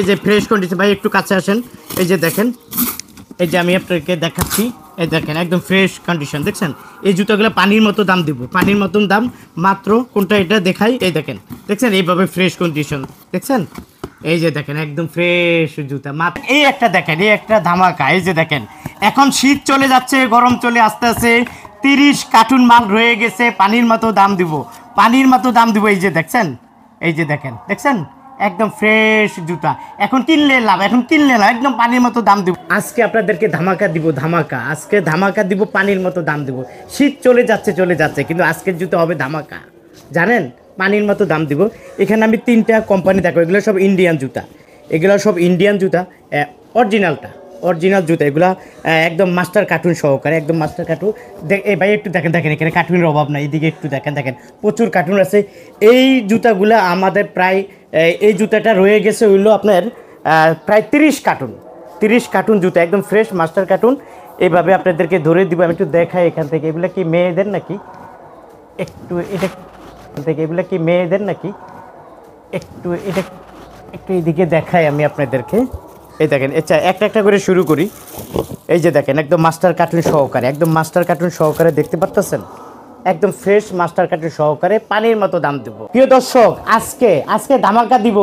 এই যে fresh condition ভাই একটু কাছে আসেন। এই যে দেখেন, এই যে আমি আপনাকে দেখাচ্ছি, এই দেখেন একদম ফ্রেশ কন্ডিশন দেখছেন। এই জুতাগুলো পানির মতো দাম দিব, পানির মতন দাম মাত্র। কোনটা এটা দেখাই, এই দেখেন দেখছেন এইভাবে ফ্রেশ কন্ডিশন দেখছেন। এই যে দেখেন একদম ফ্রেশ জুতা মাত্র। এই একটা দেখেন, এই একটা ধামাকা। এই যে দেখেন এখন শীত চলে যাচ্ছে, গরম চলে আসতে আসে, 30 কার্টুন মাল রয়ে গেছে, পানির মতো দাম দিব, পানির মতো দাম দিব। এই যে দেখছেন, এই যে দেখেন দেখছেন একদম ফ্রেশ জুতা। এখন কিনলে লাভ, এখন কিনলে লাভ, একদম পানির মতো দাম দিব। আজকে আপনাদেরকে ধামাকা দিব, ধামাকা আজকে ধামাকা দিব, পানির মতো দাম দিব। শীত চলে যাচ্ছে চলে যাচ্ছে, কিন্তু আজকের জুতা হবে ধামাকা, জানেন পানির মতো দাম দিব। এখানে আমি 3টা কোম্পানি দেখো, এগুলো সব ইন্ডিয়ান জুতা, এগুলো সব ইন্ডিয়ান জুতা, অরিজিনালটা অরিজিনাল জুতা এগুলা, একদম মাস্টার কার্টুন সহকারে, একদম মাস্টার কার্টুন। এই ভাই একটু দেখেন, দেখেন এখানে কার্টুনের অভাব নাই, এদিকে একটু দেখেন, দেখেন প্রচুর কার্টুন আছে। এই জুতাগুলো আমাদের প্রায়, এই জুতাটা রয়ে গেছে হইলো আপনার প্রায় 30 কার্টুন, 30 কার্টুন জুতা একদম ফ্রেশ মাস্টার কার্টুন। এইভাবে আপনাদেরকে ধরে দিব। আমি একটু দেখাই এখান থেকে, এগুলো কি মেয়েদের নাকি, একটু এটা থেকে, এগুলো কি মেয়েদের নাকি, একটু এটা একটু এদিকে দেখাই আমি আপনাদেরকে। এই দেখেন, আচ্ছা একটা একটা করে শুরু করি। এই যে দেখেন একদম মাস্টার কার্টুন সহকারে, একদম মাস্টার কার্টুন সহকারে দেখতে পারতেছেন, একদম ফ্রেশ মাস্টার কার্টুন সহকারে পানির মতো দাম দেব। প্রিয় দর্শক, আজকে ধামাকা দিব।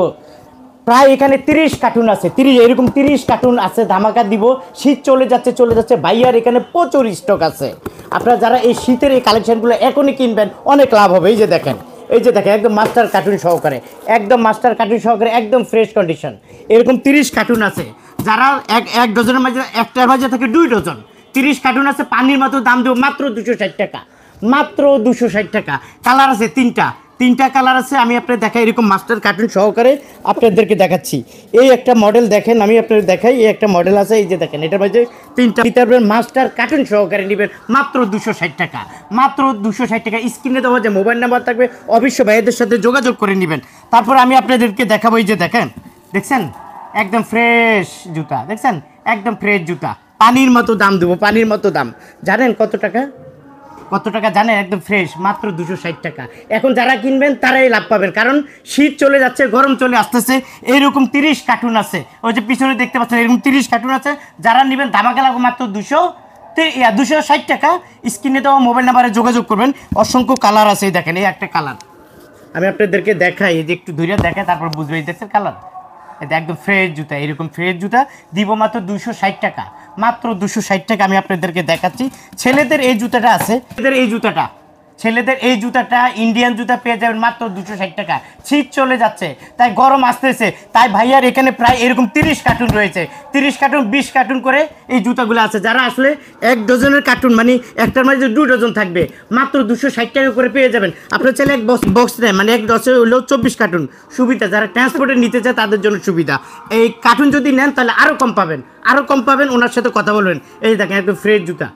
প্রায় এখানে 30 কার্টুন আছে, 30 এরকম 30 কার্টুন আছে, ধামাকা দিব। শীত চলে যাচ্ছে চলে যাচ্ছে, ভাইয়ার এখানে প্রচুর স্টক আছে। আপনারা যারা এই শীতের এই কালেকশনগুলো এখনই কিনবেন, অনেক লাভ হবে। এই যে দেখেন, এই যে দেখেন একদম মাস্টার কার্টুন সহকারে, একদম মাস্টার কার্টুন সহকারে, একদম ফ্রেশ কন্ডিশন। এরকম 30 কার্টুন আছে, যারা এক ডজনের মাঝে, একটার মাঝে থাকে 2 ডজন। 30 কার্টুন আছে, পানির মতো দাম দেবো মাত্র 260 টাকা, মাত্র 260 টাকা। কালার আছে 3টা কালার আছে। আমি আপনাদের দেখাই এরকম মাস্টার কার্টুন সহকারে আপনাদেরকে দেখাচ্ছি। এই একটা মডেল দেখেন, আমি আপনাদের দেখাই, এই একটা মডেল আছে। এই যে দেখেন এটার মধ্যে 3টা মাস্টার কার্টুন সহকারে নেবেন মাত্র 260 টাকা, মাত্র 260 টাকা। স্ক্রিনে দেওয়া যে মোবাইল নাম্বার থাকবে, অবশ্যই ভাইদের সাথে যোগাযোগ করে নেবেন। তারপর আমি আপনাদেরকে দেখাবো, এই যে দেখেন দেখছেন একদম ফ্রেশ জুতা দেখছেন, একদম ফ্রেশ জুতা, পানির মতো দাম দেবো, পানির মতো দাম। জানেন কত টাকা, কত টাকা জানেন? একদম ফ্রেশ মাত্র 260 টাকা। এখন যারা কিনবেন তারাই লাভ পাবেন, কারণ শীত চলে যাচ্ছে, গরম চলে আসতেছে। এইরকম 30 কার্টুন আছে, ওই যে পিছনে দেখতে পাচ্ছেন এরকম 30 কার্টুন আছে। যারা নেবেন ধামাকা লাগবে মাত্র 260 টাকা। স্ক্রিনে দেওয়া মোবাইল নাম্বারে যোগাযোগ করবেন। অসংখ্য কালার আছে, এই দেখেন এই একটা কালার আমি আপনাদেরকে দেখাই, এই যে একটু ধরে দেখে তারপর বুঝবে। এই দেখছেন কালার, এটা একদম ফ্রেশ জুতা, এরকম ফ্রেশ জুতা দিব মাত্র 260 টাকা, মাত্র 260 টাকা। আমি আপনাদেরকে দেখাচ্ছি। ছেলেদের এই জুতাটা আছে, ছেলেদের এই জুতাটা ইন্ডিয়ান জুতা পেয়ে যাবেন মাত্র 260 টাকা। শীত চলে যাচ্ছে, তাই গরম আসতেছে, তাই ভাইয়ার এখানে প্রায় এরকম 30 কার্টুন রয়েছে, 30 কার্টুন 20 কার্টুন করে এই জুতাগুলো আছে। যারা আসলে 1 ডজনের কার্টুন, মানে একটার মাঝে 2 ডজন থাকবে, মাত্র 260 টাকা করে পেয়ে যাবেন। আপনার চাইলে এক বক্স নেয়, মানে 1 ডজে হলেও 24 কার্টুন সুবিধা। যারা ট্রান্সপোর্টে নিতে চায় তাদের জন্য সুবিধা। এই কার্টুন যদি নেন তাহলে আরও কম পাবেন, আরও কম পাবেন। ওনার সাথে কথা বলবেন। এই দেখেন একদম ফ্রেশ জুতা,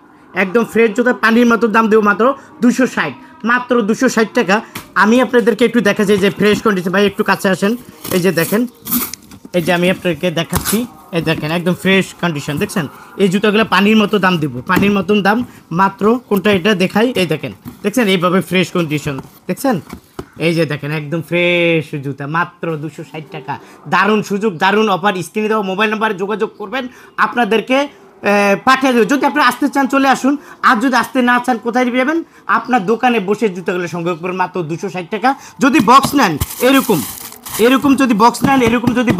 একদম ফ্রেশ জুতা, পানির মতো দাম দেবো মাত্র 260, মাত্র 260 টাকা। আমি আপনাদেরকে একটু দেখাচ্ছি যে ফ্রেশ কন্ডিশন, ভাই একটু কাছে আসেন। এই যে দেখেন, এই যে আমি আপনাদেরকে দেখাচ্ছি, এই দেখেন একদম ফ্রেশ কন্ডিশন দেখছেন। এই জুতাগুলো পানির মতো দাম দেবো, পানির মতন দাম মাত্র। কোনটা এটা দেখাই, এই দেখেন দেখছেন এইভাবে ফ্রেশ কন্ডিশন দেখছেন। এই যে দেখেন একদম ফ্রেশ জুতা মাত্র 260 টাকা। দারুণ সুযোগ, দারুণ অফার। স্ক্রিনে দেওয়া মোবাইল নাম্বারে যোগাযোগ করবেন, আপনাদেরকে পাঠিয়ে দেবে। যদি আপনি আসতে চান চলে আসুন, আর যদি আসতে না চান কোথায় যাবেন? আপনার দোকানে বসে জুতাগুলো সংগ্রহ করবেন মাত্র 260 টাকা। যদি বক্স নেন এরকম যদি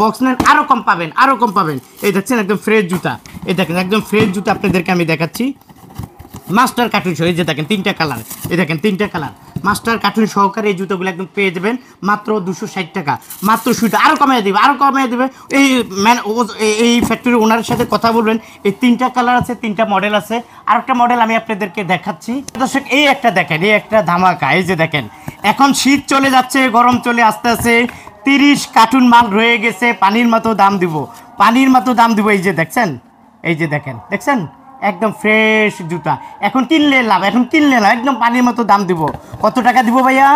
বক্স নেন আরও কম পাবেন, আরও কম পাবেন। এই দেখছেন একদম ফ্রেশ জুতা, এই দেখেন একদম ফ্রেশ জুতা আপনাদেরকে আমি দেখাচ্ছি। মাস্টার কার্টুন সহ, এই যে দেখেন 3টা কালার, এই দেখেন 3টা কালার মাস্টার কার্টুন সহকারে এই জুতোগুলো একদম পেয়ে যাবেন মাত্র 260 টাকা, মাত্র। সুইটা আরও কমিয়ে দেবে, আরও কমিয়ে দেবে। এই ফ্যাক্টরির ওনারের সাথে কথা বলবেন। এই 3টা কালার আছে, 3টা মডেল আছে। আর একটা মডেল আমি আপনাদেরকে দেখাচ্ছি। দর্শক এই একটা দেখেন, এই একটা ধামাকা। এই যে দেখেন এখন শীত চলে যাচ্ছে, গরম চলে আসতে আসে, 30 কার্টুন মাল রয়ে গেছে, পানির মতো দাম দিব, পানির মতো দাম দিব। এই যে দেখছেন, এই যে দেখেন দেখছেন একদম ফ্রেশ জুতা। এখন কিনলে লাভ, এখন কিনলে লাভ, একদম পানির মতো দাম দিব। কত টাকা দিব ভাইয়া?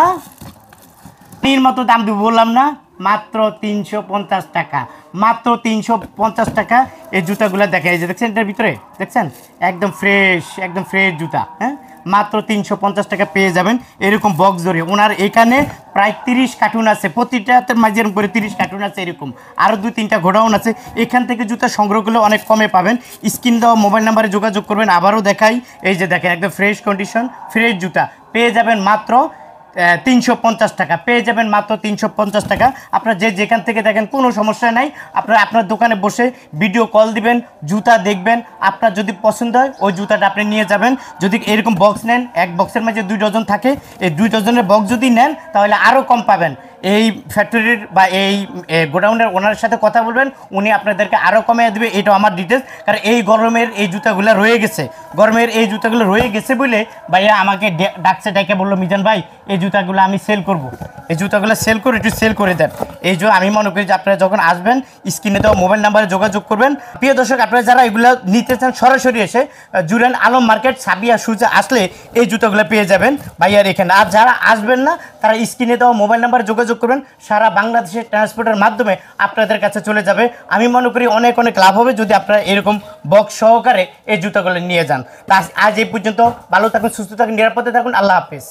পানির মতো দাম দিব বললাম না, মাত্র 350 টাকা, মাত্র 350 টাকা। এই জুতাগুলো দেখেন, এই যে দেখছেন এটার ভিতরে দেখছেন একদম ফ্রেশ, একদম ফ্রেশ জুতা। হ্যাঁ, মাত্র 350 টাকা পেয়ে যাবেন এরকম বক্স ধরে। ওনার এখানে প্রায় 30 কার্টুন আছে, প্রতিটাতে মাঝের করে 30 কার্টুন আছে এরকম, আরও 2-3টা গোডাউন আছে। এখান থেকে জুতা সংগ্রহ করলে অনেক কমে পাবেন। স্ক্রিন দেওয়া মোবাইল নাম্বারে যোগাযোগ করবেন। আবারও দেখাই, এই যে দেখেন একদম ফ্রেশ কন্ডিশন, ফ্রেশ জুতা পেয়ে যাবেন মাত্র 350 টাকা, পেয়ে যাবেন মাত্র 350 টাকা। আপনারা যেখান থেকে দেখেন কোনো সমস্যা নাই, আপনারা আপনার দোকানে বসে ভিডিও কল দিবেন, জুতা দেখবেন, আপনার যদি পছন্দ হয় ওই জুতাটা আপনি নিয়ে যাবেন। যদি এরকম বক্স নেন, এক বক্সের মাঝে 2 ডজন থাকে, এই 2 ডজনের বক্স যদি নেন তাহলে আরও কম পাবেন। এই ফ্যাক্টরির বা এই গোডাউনের ওনারের সাথে কথা বলবেন, উনি আপনাদেরকে আরও কমিয়ে দেবে। এটা আমার ডিটেলস, কারণ এই গরমের এই জুতাগুলো রয়ে গেছে, গরমের এই জুতাগুলো রয়ে গেছে বলে ভাইয়া আমাকে ডাকছে, ডেকে বললো মিজান ভাই এই জুতাগুলো আমি সেল করব, এই জুতাগুলো সেল করে একটু সেল করে দেন। এই জন্য আমি মনে করি যে আপনারা যখন আসবেন স্ক্রিনে দেওয়া মোবাইল নাম্বারে যোগাযোগ করবেন। প্রিয় দর্শক, আপনারা যারা এগুলো নিতে চান সরাসরি এসে জুরান আলম মার্কেট সাবিয়া সুজা আসলে এই জুতাগুলো পেয়ে যাবেন ভাইয়ার এখানে। আর যারা আসবেন না তারা স্ক্রিনে দেওয়া মোবাইল নাম্বারে যোগাযোগ করবেন, সারা বাংলাদেশের ট্রান্সপোর্টের মাধ্যমে আপনাদের কাছে চলে যাবে। আমি মনে করি অনেক অনেক লাভ হবে যদি আপনারা এরকম বক্স সহকারে এই জুতাগুলো নিয়ে যান। তা আজ এই পর্যন্ত, ভালো থাকুন, সুস্থ থাকুন, নিরাপদে থাকুন, আল্লাহ হাফেজ।